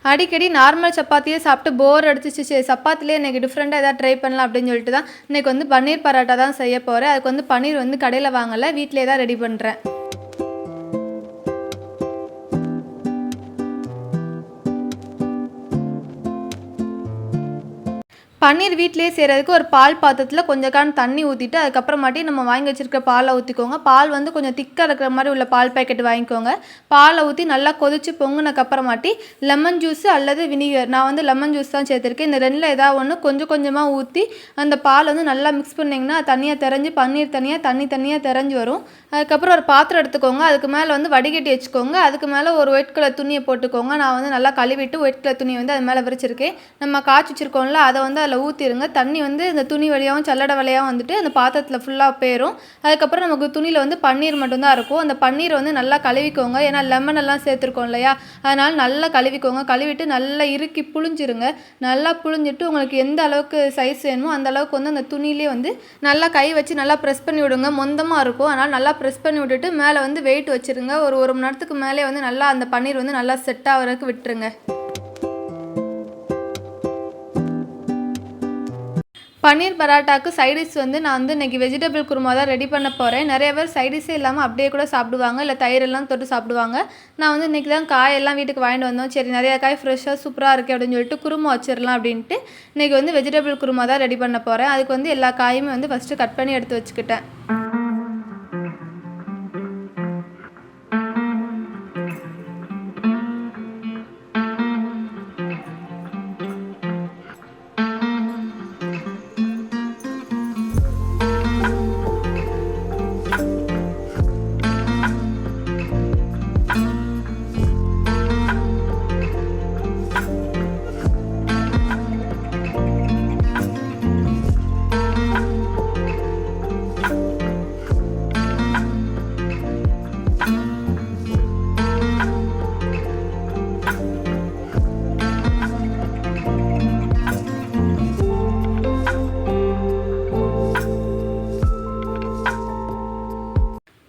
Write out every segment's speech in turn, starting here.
அடிக்கடி நார்மல் சப்பாத்தியே சாப்பிட்டு போர் அடிச்சிச்சு. சரி சப்பாத்திலே இன்றைக்கி டிஃப்ரெண்ட்டாக எதாவது ட்ரை பண்ணலாம் அப்படின்னு சொல்லிட்டு தான் இன்றைக்கி வந்து பன்னீர் பரோட்டா தான் செய்ய போகிறேன். அதுக்கு வந்து பன்னீர் வந்து கடையில் வாங்கலை, வீட்டிலே தான் ரெடி பண்ணுறேன். பன்னீர் வீட்டிலேயே செய்கிறதுக்கு ஒரு பால் பாத்திரத்தில் கொஞ்சம் தண்ணி ஊற்றிட்டு அதுக்கப்புறமாட்டி நம்ம வாங்கி வச்சுருக்க பாலை ஊற்றிக்கோங்க. பால் வந்து கொஞ்சம் திக்காக இருக்கிற மாதிரி உள்ள பால் பேக்கெட் வாங்கிக்கோங்க. பாலை ஊற்றி நல்லா கொதித்து பொங்குனக்கப்புறமாட்டி லெமன் ஜூஸு அல்லது வினிகர், நான் வந்து லெமன் ஜூஸ் தான் சேர்த்துருக்கேன். இந்த ரெண்டில் ஏதாவது ஒன்று கொஞ்சம் கொஞ்சமாக ஊற்றி அந்த பால் வந்து நல்லா மிக்ஸ் பண்ணிங்கன்னா தனியாக தெரிஞ்சு பன்னீர் தனியாக தனியாக தெரிஞ்சு வரும். அதுக்கப்புறம் ஒரு பாத்திரம் எடுத்துக்கோங்க. அதுக்கு மேலே வந்து வடிகட்டி வச்சுக்கோங்க. அதுக்கு மேலே ஒரு ஒயிட் கலர் துணியை போட்டுக்கோங்க. நான் வந்து நல்லா கழுவிட்டு ஒயிட் கலர் துணியை வந்து அது மேலே விரிச்சிருக்கேன். நம்ம காய்ச்சி வச்சுருக்கோம்ல, அதை வந்து அதில் ஊற்றிடுங்க. தண்ணி வந்து இந்த துணி வழியாகவும் சல்லடை வழியாகவும் வந்துட்டு அந்த பாத்திரத்தில் ஃபுல்லாக போயிடும். அதுக்கப்புறம் நமக்கு துணியில் வந்து பன்னீர் மட்டும்தான் இருக்கும். அந்த பன்னீரை வந்து நல்லா கழுவிக்கோங்க. ஏன்னா லெமன் எல்லாம் சேர்த்துருக்கோம் இல்லையா, அதனால் நல்லா கழுவிக்கோங்க. கழுவிட்டு நல்லா இறுக்கி புழிஞ்சிருங்க. நல்லா புழிஞ்சிட்டு உங்களுக்கு எந்த அளவுக்கு சைஸ் வேணுமோ அந்த அளவுக்கு வந்து அந்த துணியிலே வந்து நல்லா கை வச்சு நல்லா ப்ரெஸ் பண்ணி விடுங்க. மொந்தமாக இருக்கும், அதனால் நல்லா ப்ரெஸ் பண்ணி விட்டுட்டு மேலே வந்து வெயிட் வச்சுருங்க. ஒரு மணி நேரத்துக்கு மேலே வந்து நல்லா அந்த பன்னீர் வந்து நல்லா செட் ஆகிறதுக்கு விட்டுருங்க. பன்னீர் பராட்டாக்கு சைடிஷ் வந்து நான் வந்து இன்றைக்கி வெஜிடபிள் குருமா தான் ரெடி பண்ண போகிறேன். நிறைய பேர் சைடிஷே இல்லாமல் அப்படியே கூட சாப்பிடுவாங்க, இல்லை தயிரெல்லாம் தொட்டு சாப்பிடுவாங்க. நான் வந்து இன்றைக்கி தான் காயெல்லாம் வீட்டுக்கு வாங்கிட்டு வந்தோம். சரி நிறையா காய் ஃப்ரெஷ்ஷாக சூப்பராக இருக்குது அப்படின்னு சொல்லிட்டு குருமா வச்சிடலாம் அப்படின்ட்டு இன்றைக்கி வந்து வெஜிடபிள் குருமா தான் ரெடி பண்ண போகிறேன். அதுக்கு வந்து எல்லா காயுமே வந்து ஃபஸ்ட்டு கட் பண்ணி எடுத்து வச்சுக்கிட்டேன்.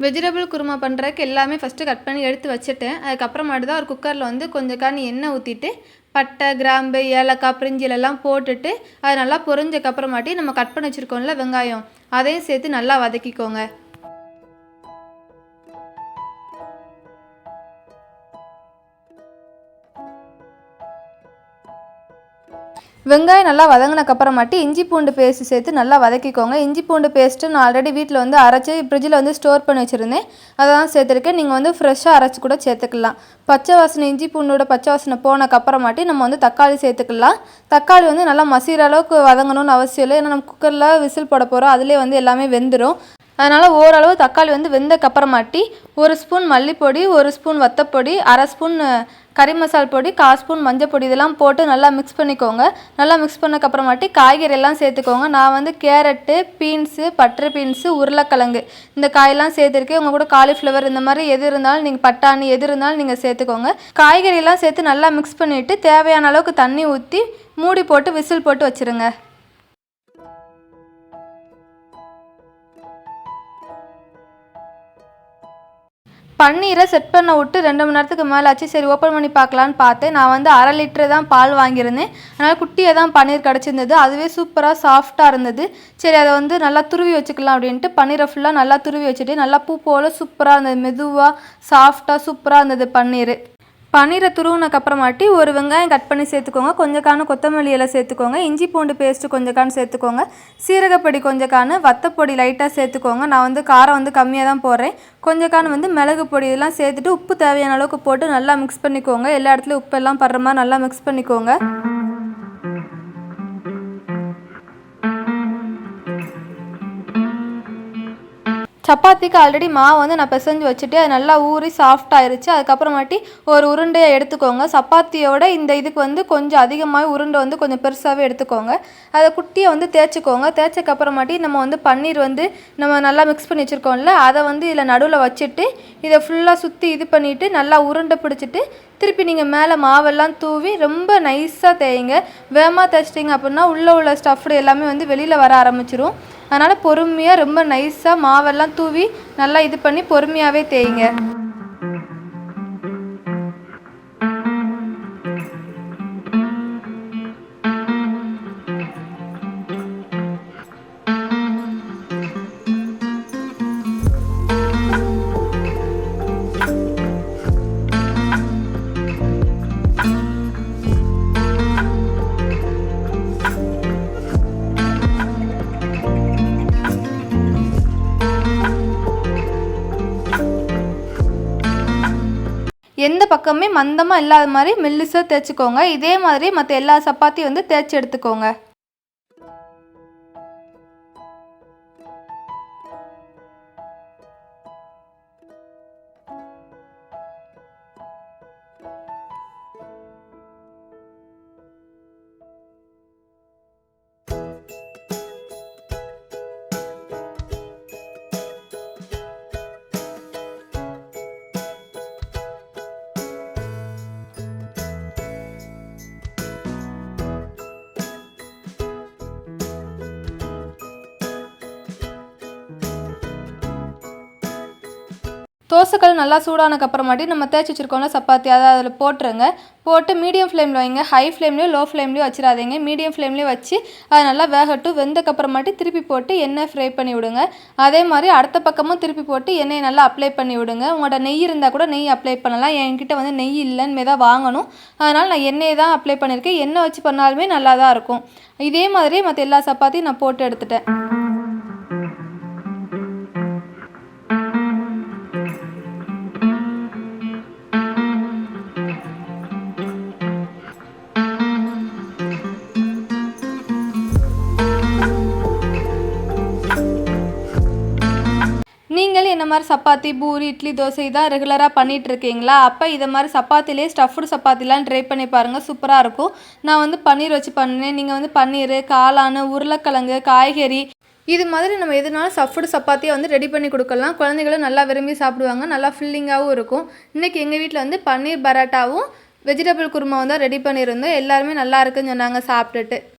வெஜிடபிள் குருமா பண்ணுறதுக்கு எல்லாமே ஃபஸ்ட்டு கட் பண்ணி எடுத்து வச்சுட்டேன். அதுக்கப்புறமாட்டு தான் ஒரு குக்கரில் வந்து கொஞ்சம் எண்ணெய் ஊற்றிட்டு பட்டை, கிராம்பு, ஏலக்காய், பிரிஞ்சிலெல்லாம் போட்டுட்டு அது நல்லா பொரிஞ்சக்கப்புறமாட்டி நம்ம கட் பண்ணி வச்சுருக்கோம்ல வெங்காயம், அதையும் சேர்த்து நல்லா வதக்கிக்கோங்க. வெங்காயம் நல்லா வதங்கினக்கப்புறமாட்டி இஞ்சி பூண்டு பேஸ்ட்டு சேர்த்து நல்லா வதக்கிக்கோங்க. இஞ்சி பூண்டு பேஸ்ட்டு நான் ஆல்ரெடி வீட்டில் வந்து அரைச்சி ஃப்ரிட்ஜில் வந்து ஸ்டோர் பண்ணி வச்சுருந்தேன், அதை தான் சேர்த்துருக்கேன். நீங்கள் வந்து ஃப்ரெஷ்ஷாக அரைச்சி கூட சேர்த்துக்கலாம். பச்சை வாசனை, இஞ்சி பூண்டோட பச்சை வாசனை போனக்கப்புறமாட்டி நம்ம வந்து தக்காளி சேர்த்துக்கலாம். தக்காளி வந்து நல்லா மசிகிற அளவுக்கு வதங்கணும்னு அவசியம் இல்லை, ஏன்னா நம்ம குக்கரில் விசில் போட போகிறோம், அதிலே வந்து எல்லாமே வெந்துடும். அதனால் ஓரளவு தக்காளி வந்து வெந்தக்கப்புறமாட்டி 1 ஸ்பூன் மல்லிப்பொடி, 1 ஸ்பூன் வத்தப்பொடி, 1/2 ஸ்பூன் கறி மசால் பொடி, 1/4 ஸ்பூன் மஞ்சள் பொடி இதெல்லாம் போட்டு நல்லா மிக்ஸ் பண்ணிக்கோங்க. நல்லா மிக்ஸ் பண்ணக்கப்புறமாட்டி காய்கறி எல்லாம் சேர்த்துக்கோங்க. நான் வந்து கேரட்டு, பீன்ஸு, பட்டர் பீன்ஸு, உருளைக்கிழங்கு இந்த காயெல்லாம் சேர்த்துருக்கேன். உங்கள் கூட காலிஃப்ளவர் இந்த மாதிரி எது இருந்தாலும் நீங்கள், பட்டாணி எது இருந்தாலும் நீங்கள் சேர்த்துக்கோங்க. காய்கறியெல்லாம் சேர்த்து நல்லா மிக்ஸ் பண்ணிவிட்டு தேவையான அளவுக்கு தண்ணி ஊற்றி மூடி போட்டு விசில் போட்டு வச்சுருங்க. பன்னீரை செட் பண்ண விட்டு 2 மணி நேரத்துக்கு மேலே ஆச்சு. சரி ஓப்பன் பண்ணி பார்க்கலான்னு பார்த்தேன். நான் வந்து 1/2 லிட்டரு தான் பால் வாங்கியிருந்தேன், அதனால் குட்டியாக தான் பன்னீர் கிடச்சிருந்தது. அதுவே சூப்பராக சாஃப்டாக இருந்தது. சரி அதை வந்து நல்லா துருவி வச்சுக்கலாம் அப்படின்ட்டு பன்னீரை ஃபுல்லாக நல்லா துருவி வச்சுட்டு நல்லா பூ போல் சூப்பராக இருந்தது. மெதுவாக சாஃப்டாக சூப்பராக இருந்தது பன்னீர். பன்னீரை துருவினக்கப்புறமாட்டி ஒரு வெங்காயம் கட் பண்ணி சேர்த்துக்கோங்க. கொஞ்சம் கொத்தமல்லி இலை சேர்த்துக்கோங்க. இஞ்சி பூண்டு பேஸ்ட்டு கொஞ்சம் சேர்த்துக்கோங்க. சீரகப்பொடி கொஞ்சம், வத்தப்பொடி லைட்டாக சேர்த்துக்கோங்க. நான் வந்து காரம் வந்து கம்மியாக தான் போடுறேன். கொஞ்சம் வந்து மிளகு பொடி இதெல்லாம் சேர்த்துட்டு உப்பு தேவையான அளவுக்கு போட்டு நல்லா மிக்ஸ் பண்ணிக்கோங்க. எல்லா இடத்துலையும் உப்பு எல்லாம் படுற மாதிரி நல்லா மிக்ஸ் பண்ணிக்கோங்க. சப்பாத்திக்கு ஆல்ரெடி மாவு வந்து நான் பிசைஞ்சு வச்சுட்டு அது நல்லா ஊறி சாஃப்ட் ஆயிருச்சு. அதுக்கப்புறமாட்டி ஒரு உருண்டையை எடுத்துக்கோங்க. சப்பாத்தியோட இந்த இதுக்கு வந்து கொஞ்சம் அதிகமாக உருண்டை வந்து கொஞ்சம் பெருசாகவே எடுத்துக்கோங்க. அதை குட்டியை வந்து தேய்ச்சிக்கோங்க. தேய்ச்சக்கப்புறமாட்டி நம்ம வந்து பன்னீர் வந்து நம்ம நல்லா மிக்ஸ் பண்ணி வச்சுருக்கோம்ல, அதை வந்து இதில் நடுவில் வச்சுட்டு இதை ஃபுல்லாக சுற்றி இது பண்ணிவிட்டு நல்லா உருண்டை பிடிச்சிட்டு திருப்பி நீங்கள் மேலே மாவெல்லாம் தூவி ரொம்ப நைஸாக தேய்ங்க. வேகமாக தேய்ச்சிட்டிங்க அப்படின்னா உள்ளே உள்ள ஸ்டஃப்டு எல்லாமே வந்து வெளியில் வர ஆரம்பிச்சிரும். அதனால் பொறுமையாக ரொம்ப நைஸாக மாவெல்லாம் தூவி நல்லா இது பண்ணி பொறுமையாகவே தேய்ங்க. எந்த பக்கமே மந்தமாக இல்லாத மாதிரி மெல்லிசாக தேய்ச்சிக்கோங்க. இதே மாதிரி மற்ற எல்லா சப்பாத்தியும் வந்து தேய்ச்சி எடுத்துக்கோங்க. தோசைக்கல் நல்லா சூடானக்கப்புறமாட்டி நம்ம தேய்ச்சி வச்சுருக்கோம்ல சப்பாத்தி அதை அதில் போட்டுருங்க. போட்டு மீடியம் ஃப்ளேமில் வைங்க. ஹை ஃப்ளேம்லேயும் லோ ஃப்ளேம்லேயும் வச்சிடாதீங்க. மீடியம் ஃப்ளேம்லேயே வச்சு அதை நல்லா வேகட்டும். வெந்தக்கப்புறமாட்டி திருப்பி போட்டு எண்ணெய் ஃப்ரை பண்ணி விடுங்க. அதே மாதிரி அடுத்த பக்கமும் திருப்பி போட்டு எண்ணெயை நல்லா அப்ளை பண்ணி விடுங்க. உங்கள்கிட்ட நெய் இருந்தால் கூட நெய் அப்ளை பண்ணலாம். என்கிட்ட வந்து நெய் இல்லைன்னு தான் வாங்கணும். அதனால் நான் எண்ணெயை தான் அப்ளை பண்ணியிருக்கேன். எண்ணெய் வச்சு பண்ணாலுமே நல்லா தான் இருக்கும். இதே மாதிரி மற்ற எல்லா சப்பாத்தியும் நான் போட்டு எடுத்துட்டேன். நீங்களும் என்ன மாதிரி சப்பாத்தி, பூரி, இட்லி, தோசை இதான் ரெகுலராக பண்ணிகிட்ருக்கீங்களா? அப்போ இதை மாதிரி சப்பாத்திலே ஸ்டஃப்டு சப்பாத்திலாம் ட்ரை பண்ணி பாருங்கள். சூப்பராக இருக்கும். நான் வந்து பன்னீர் வச்சு பண்ணேன். நீங்கள் வந்து பன்னீர், காளான், உருளைக்கிழங்கு, காய்கறி இது மாதிரி நம்ம எதுனாலும் ஸ்டஃப்டு சப்பாத்தியை வந்து ரெடி பண்ணி கொடுக்கலாம். குழந்தைகளும் நல்லா விரும்பி சாப்பிடுவாங்க. நல்லா ஃபில்லிங்காகவும் இருக்கும். இன்றைக்கி எங்கள் வீட்டில் வந்து பன்னீர் பரோட்டாவும் வெஜிடபிள் குருமாவும் தான் ரெடி பண்ணியிருந்தோம். எல்லாருமே நல்லா இருக்குன்னு சொன்னாங்க சாப்பிட்டுட்டு.